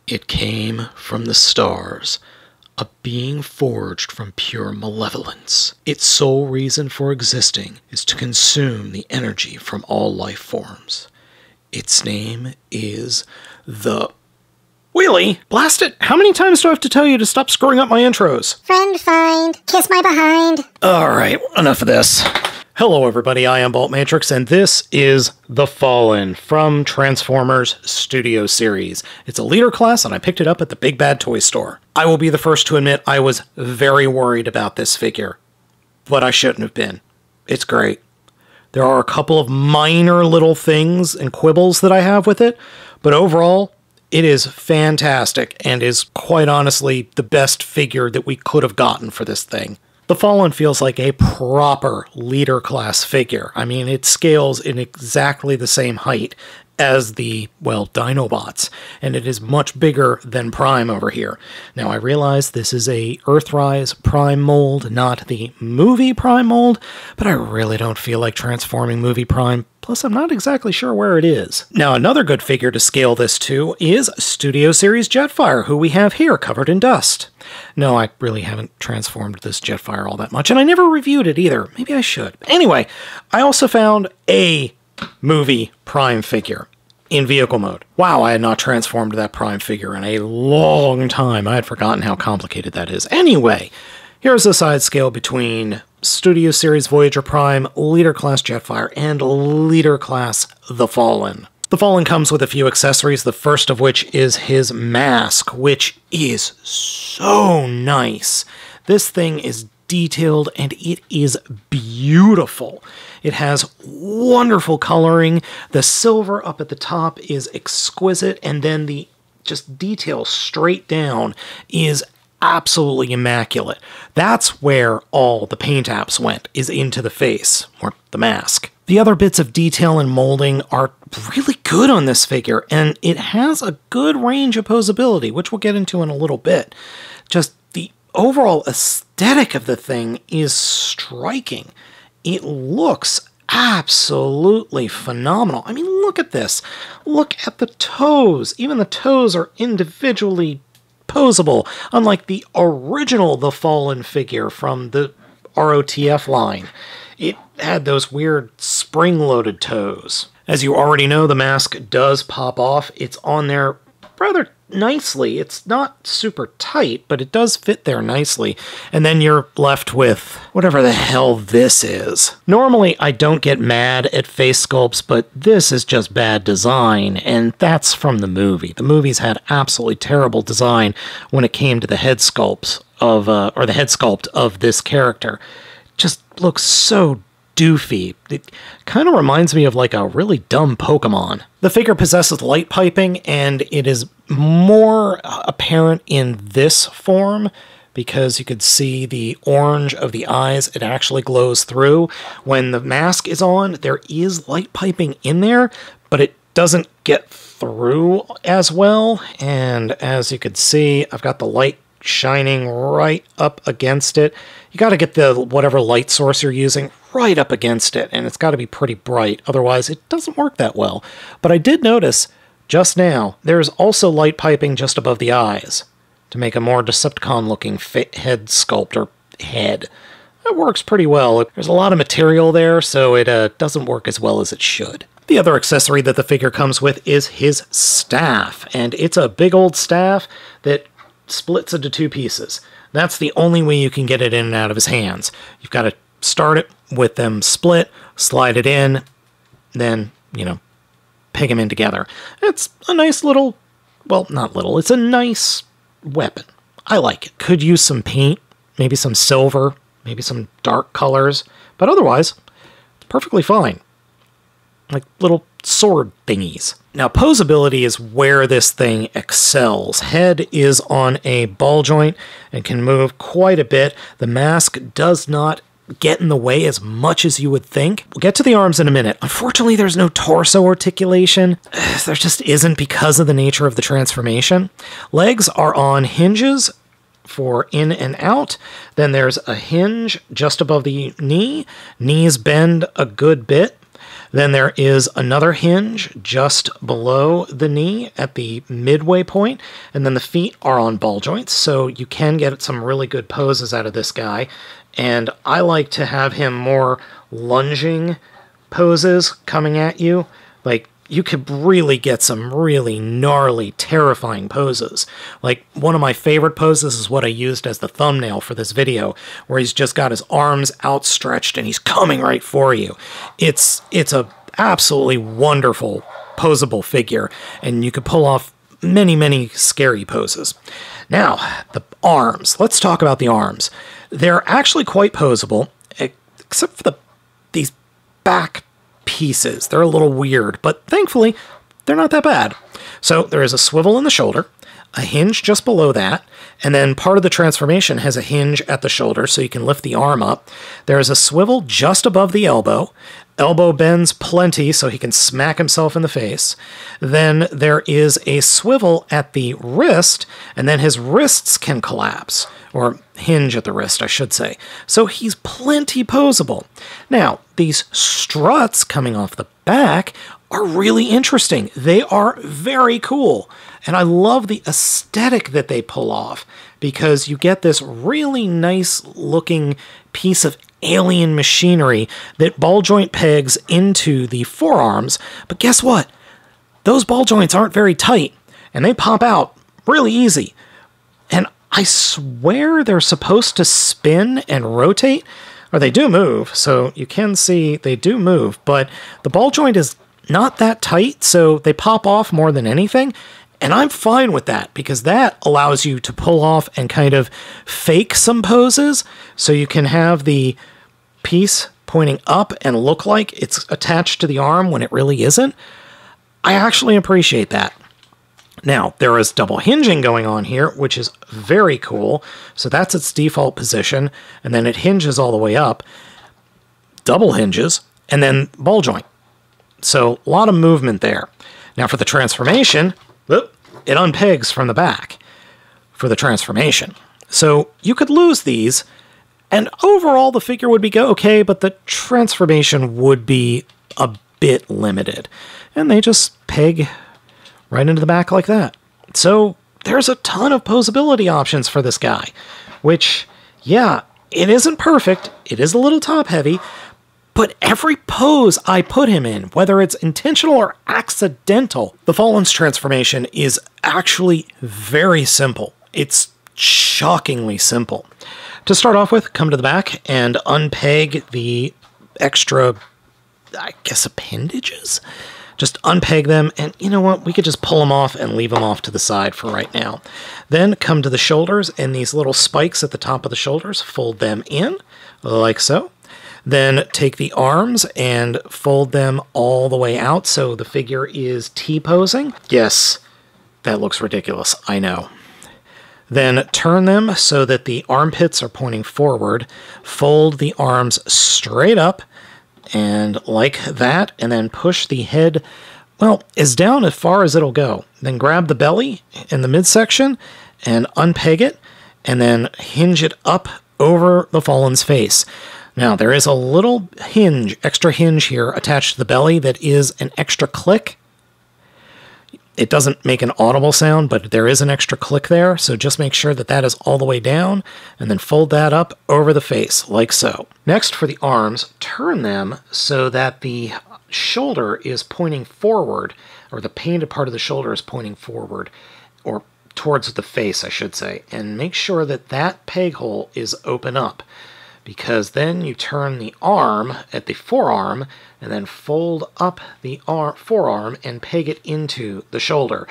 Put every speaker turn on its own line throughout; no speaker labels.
It came from the stars, a being forged from pure malevolence. Its sole reason for existing is to consume the energy from all life forms. Its name is the... Wheelie, blast it! How many times do I have to tell you to stop screwing up my intros?
Friend find, kiss my behind.
Alright, enough of this. Hello everybody, I am Baltmatrix, and this is The Fallen from Transformers Studio Series. It's a leader class, and I picked it up at the Big Bad Toy Store. I will be the first to admit I was very worried about this figure, but I shouldn't have been. It's great. There are a couple of minor little things and quibbles that I have with it, but overall, it is fantastic, and is quite honestly the best figure that we could have gotten for this thing. The Fallen feels like a proper leader class figure. I mean, it scales in exactly the same height as the, well, Dinobots, and it is much bigger than Prime over here. Now, I realize this is a Earthrise Prime mold, not the movie Prime mold, but I really don't feel like transforming movie Prime, plus I'm not exactly sure where it is. Now, another good figure to scale this to is Studio Series Jetfire, who we have here covered in dust. No, I really haven't transformed this Jetfire all that much, and I never reviewed it either. Maybe I should. Anyway, I also found a movie Prime figure in vehicle mode. Wow, I had not transformed that Prime figure in a long time. I had forgotten how complicated that is. Anyway, here's a side scale between Studio Series Voyager Prime, Leader Class Jetfire, and Leader Class The Fallen. The Fallen comes with a few accessories, the first of which is his mask, which is so nice. This thing is detailed and it is beautiful. It has wonderful coloring. The silver up at the top is exquisite, and then the just detail straight down is absolutely immaculate. That's where all the paint apps went, is into the face, or the mask. The other bits of detail and molding are really good on this figure, and it has a good range of posability, which we'll get into in a little bit. Just the overall aesthetic of the thing is striking. It looks absolutely phenomenal. I mean, look at this. Look at the toes. Even the toes are individually posable, unlike the original The Fallen figure from the ROTF line. It had those weird spring-loaded toes. As you already know, the mask does pop off. It's on there rather nicely. It's not super tight, but it does fit there nicely. And then you're left with whatever the hell this is. Normally, I don't get mad at face sculpts, but this is just bad design, and that's from the movie. The movies had absolutely terrible design when it came to the head sculpts of, or the head sculpt of this character. Just looks so doofy. It kind of reminds me of like a really dumb Pokemon. The figure possesses light piping, and it is more apparent in this form because you could see the orange of the eyes. It actually glows through. When the mask is on, there is light piping in there, but it doesn't get through as well. And as you could see, I've got the light shining right up against it. You got to get the whatever light source you're using right up against it, and it's got to be pretty bright, otherwise it doesn't work that well. But I did notice just now there's also light piping just above the eyes to make a more Decepticon-looking head sculpt, or head. It works pretty well. There's a lot of material there, so it doesn't work as well as it should. The other accessory that the figure comes with is his staff, and it's a big old staff that splits into two pieces. That's the only way you can get it in and out of his hands. You've got to start it with them split, slide it in, then, you know, peg them in together. It's a nice little, well, not little, it's a nice weapon. I like it. Could use some paint, maybe some silver, maybe some dark colors, but otherwise, it's perfectly fine. Like little sword thingies. Now, posability is where this thing excels. Head is on a ball joint and can move quite a bit. The mask does not get in the way as much as you would think. We'll get to the arms in a minute. Unfortunately, there's no torso articulation. There just isn't because of the nature of the transformation. Legs are on hinges for in and out. Then there's a hinge just above the knee. Knees bend a good bit. Then there is another hinge just below the knee at the midway point, and then the feet are on ball joints, so you can get some really good poses out of this guy. And I like to have him more lunging poses coming at you. Like, you could really get some really gnarly, terrifying poses. Like, one of my favorite poses is what I used as the thumbnail for this video, where he's just got his arms outstretched and he's coming right for you. It's a absolutely wonderful posable figure, and you could pull off many, many scary poses. Now, the arms. Let's talk about the arms. They're actually quite posable, except for these back pieces. They're a little weird, but thankfully, they're not that bad. So there is a swivel in the shoulder, a hinge just below that, and then part of the transformation has a hinge at the shoulder so you can lift the arm up. There is a swivel just above the elbow. Elbow bends plenty so he can smack himself in the face. Then there is a swivel at the wrist, and then his wrists can collapse, or hinge at the wrist, I should say. So he's plenty posable. Now, these struts coming off the back are really interesting. They are very cool, and I love the aesthetic that they pull off, because you get this really nice looking piece of alien machinery that ball joint pegs into the forearms. But guess what? Those ball joints aren't very tight, and they pop out really easy. And I swear they're supposed to spin and rotate, or they do move, so you can see they do move, but the ball joint is not that tight, so they pop off more than anything. And I'm fine with that, because that allows you to pull off and kind of fake some poses, so you can have the piece pointing up and look like it's attached to the arm when it really isn't. I actually appreciate that. Now, there is double hinging going on here, which is very cool. So that's its default position, and then it hinges all the way up, double hinges, and then ball joint. So a lot of movement there. Now for the transformation, it unpegs from the back for the transformation. So you could lose these, and overall the figure would be okay, but the transformation would be a bit limited. And they just peg right into the back like that. So there's a ton of posability options for this guy, which, yeah, it isn't perfect. It is a little top heavy, but every pose I put him in, whether it's intentional or accidental, the Fallen's transformation is actually very simple. It's shockingly simple. To start off with, come to the back and unpeg the extra, I guess, appendages? Just unpeg them, and you know what? We could just pull them off and leave them off to the side for right now. Then come to the shoulders, and these little spikes at the top of the shoulders, fold them in, like so. Then take the arms and fold them all the way out so the figure is T-posing. Yes, that looks ridiculous, I know. Then turn them so that the armpits are pointing forward. Fold the arms straight up, and like that, and then push the head, well, as down as far as it'll go. Then grab the belly in the midsection and unpeg it, and then hinge it up over the Fallen's face. Now, there is a little hinge, extra hinge here attached to the belly that is an extra click. It doesn't make an audible sound, but there is an extra click there, so just make sure that that is all the way down, and then fold that up over the face, like so. Next, for the arms, turn them so that the shoulder is pointing forward, or the painted part of the shoulder is pointing forward, or towards the face, I should say, and make sure that that peg hole is open up, because then you turn the arm at the forearm and then fold up the forearm and peg it into the shoulder.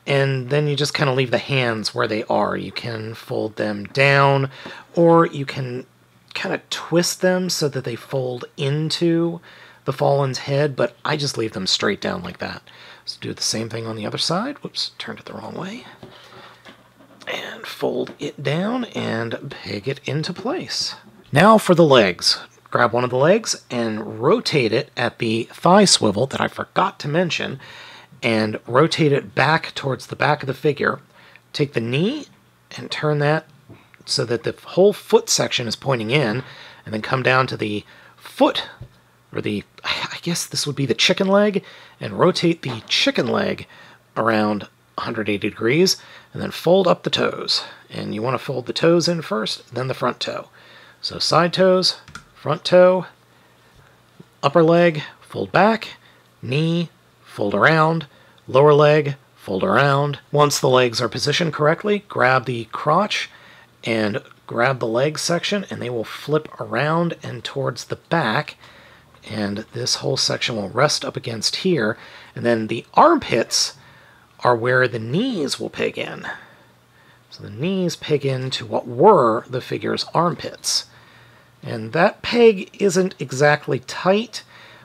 And then you just kind of leave the hands where they are. You can fold them down, or you can kind of twist them so that they fold into the Fallen's head, but I just leave them straight down like that. So do the same thing on the other side. Whoops, turned it the wrong way. And fold it down and peg it into place. Now for the legs. Grab one of the legs and rotate it at the thigh swivel that I forgot to mention, and rotate it back towards the back of the figure. Take the knee and turn that so that the whole foot section is pointing in, and then come down to the foot or I guess this would be the chicken leg, and rotate the chicken leg around 180 degrees, and then fold up the toes. And you want to fold the toes in first, then the front toe. So side toes, front toe, upper leg, fold back, knee, fold around, lower leg, fold around. Once the legs are positioned correctly, grab the crotch and grab the leg section, and they will flip around and towards the back, and this whole section will rest up against here, and then the armpits are where the knees will peg in. So the knees peg into what were the figure's armpits. And that peg isn't exactly tight,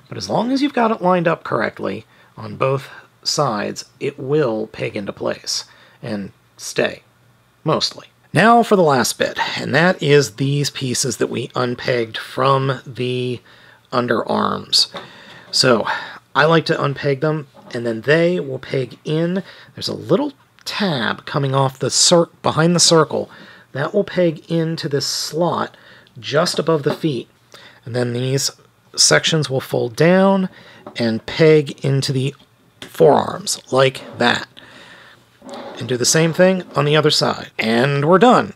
but as long as you've got it lined up correctly on both sides, it will peg into place and stay, mostly. Now for the last bit, and that is these pieces that we unpegged from the underarms. So I like to unpeg them, and then they will peg in. There's a little tab coming off the behind the circle that will peg into this slot just above the feet, and then these sections will fold down and peg into the forearms like that. And do the same thing on the other side. And we're done.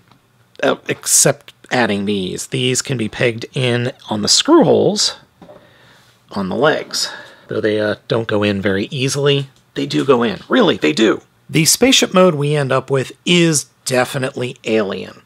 Except adding these. These can be pegged in on the screw holes on the legs. Though they don't go in very easily, they do go in. Really, they do. The spaceship mode we end up with is definitely alien.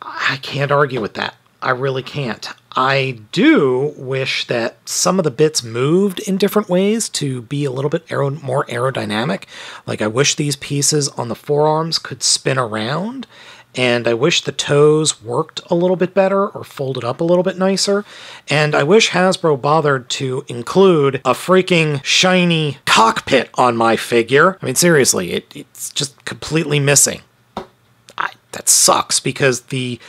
I can't argue with that. I really can't. I do wish that some of the bits moved in different ways to be a little bit more aerodynamic. Like, I wish these pieces on the forearms could spin around, and I wish the toes worked a little bit better or folded up a little bit nicer, and I wish Hasbro bothered to include a freaking shiny cockpit on my figure. I mean, seriously, it's just completely missing. That sucks, because the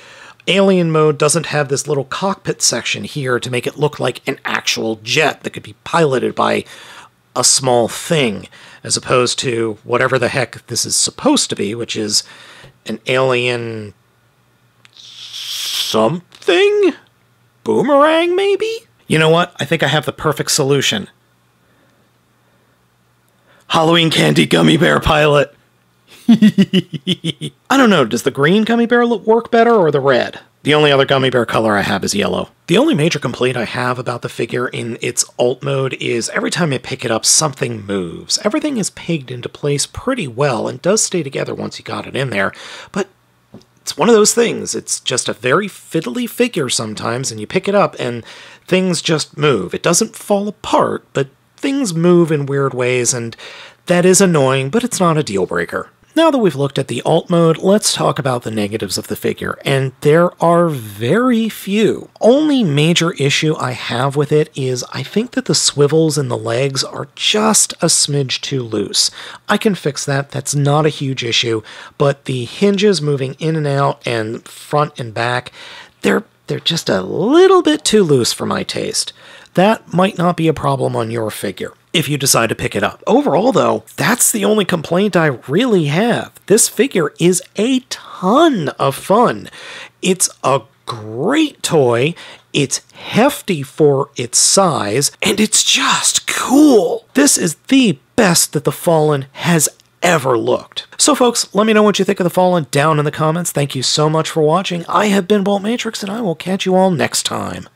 Alien mode doesn't have this little cockpit section here to make it look like an actual jet that could be piloted by a small thing, as opposed to whatever the heck this is supposed to be, which is an alien something? Boomerang, maybe? You know what? I think I have the perfect solution. Halloween candy gummy bear pilot. I don't know, does the green gummy bear work better or the red? The only other gummy bear color I have is yellow. The only major complaint I have about the figure in its alt mode is every time I pick it up, something moves. Everything is pegged into place pretty well and does stay together once you got it in there, but it's one of those things. It's just a very fiddly figure sometimes, and you pick it up and things just move. It doesn't fall apart, but things move in weird ways, and that is annoying, but it's not a deal breaker. Now that we've looked at the alt mode, let's talk about the negatives of the figure, and there are very few. Only major issue I have with it is I think that the swivels in the legs are just a smidge too loose. I can fix that, that's not a huge issue, but the hinges moving in and out and front and back, they're just a little bit too loose for my taste. That might not be a problem on your figure if you decide to pick it up. Overall, though, that's the only complaint I really have. This figure is a ton of fun. It's a great toy, it's hefty for its size, and it's just cool. This is the best that the Fallen has ever looked. So folks, let me know what you think of the Fallen down in the comments. Thank you so much for watching. I have been Baltmatrix, and I will catch you all next time.